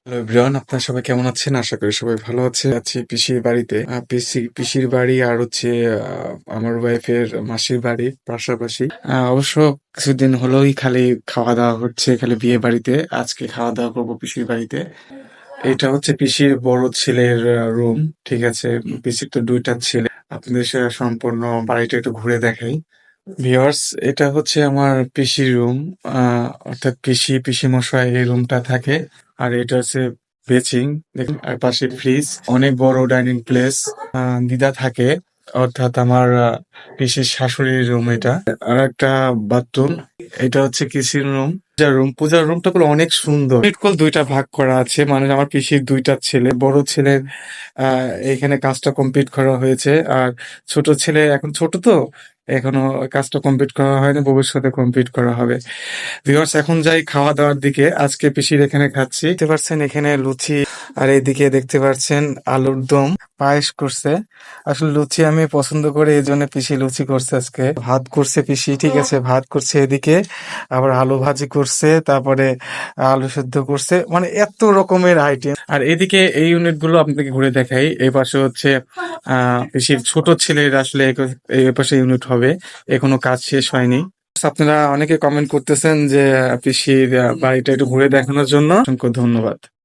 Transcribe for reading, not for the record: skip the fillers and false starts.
Hello everyone, আপনারা সবাই কেমন আছেন? আশা করি সবাই ভালো আছি পিসির বাড়িতে। পিসির বাড়ি আর হচ্ছে আমার ওয়াইফের মাসির বাড়ি পাশাপাশি। অবশ্য কিছুদিন হলোই খালি খাওয়া দাওয়া হচ্ছে, খালি বিয়ে বাড়িতে। আজকে খাওয়া দাওয়া করবো পিসির বাড়িতে। এটা হচ্ছে পিসির বড় ছেলের রুম। ঠিক আছে, পিসির তো দুইটা ছেলে। আপনাদের সম্পূর্ণ বাড়িটা একটু ঘুরে দেখাই। ভিউয়ার্স, এটা হচ্ছে আমার পিসির রুম। অর্থাৎ পিসি মশাই এই রুমটা থাকে। আর এটা হচ্ছে বেচিং, দেখুন, আর পাশে ফ্রিজ, অনেক বড় ডাইনিং প্লেস। দিদা থাকে, অর্থাৎ আমার পিসির শাশুড়ির রুম এটা। আর একটা বাথরুম। এটা হচ্ছে কিচেন রুম। পূজার রুমটা গুলো অনেক সুন্দর। ইটকল দুইটা ভাগ করা আছে, মানে আমার পিসির দুইটা ছেলে। বড় ছেলের এখানে কাজটা কমপ্লিট করা হয়েছে, আর ছোট ছেলে এখন ছোট তো, এখনো কাজটা কমপ্লিট করা হয়নি, ভবিষ্যতে কমপ্লিট করা হবে। ভিউয়ার্স, এখন যাই খাওয়া দাওয়ার দিকে। আজকে পিসির এখানে খাচ্ছি, দেখতে পাচ্ছেন এখানে লুচি, আর এইদিকে দেখতে পাচ্ছেন আলুর দম, পায়েস করছে। আসলে লুচি আমি পছন্দ করি, এই জন্য পিসি লুচি করছে। আজকে ভাত করছে পিসি, ঠিক আছে, ভাত করছে এদিকে, আবার আলু ভাজি করছে, তারপরে আলু সেদ্ধ করছে, মানে এত রকমের আইটেম। আর এদিকে এই ইউনিট গুলো আপনাকে ঘুরে দেখাই। এই পাশে হচ্ছে পিসির ছোট ছেলের, আসলে এই পাশে ইউনিট হবে, এখনো কাজ শেষ হয়নি। আপনারা অনেকে কমেন্ট করতেছেন যে পিসির বাড়িটা একটু ঘুরে দেখানোর জন্য। অসংখ্য ধন্যবাদ।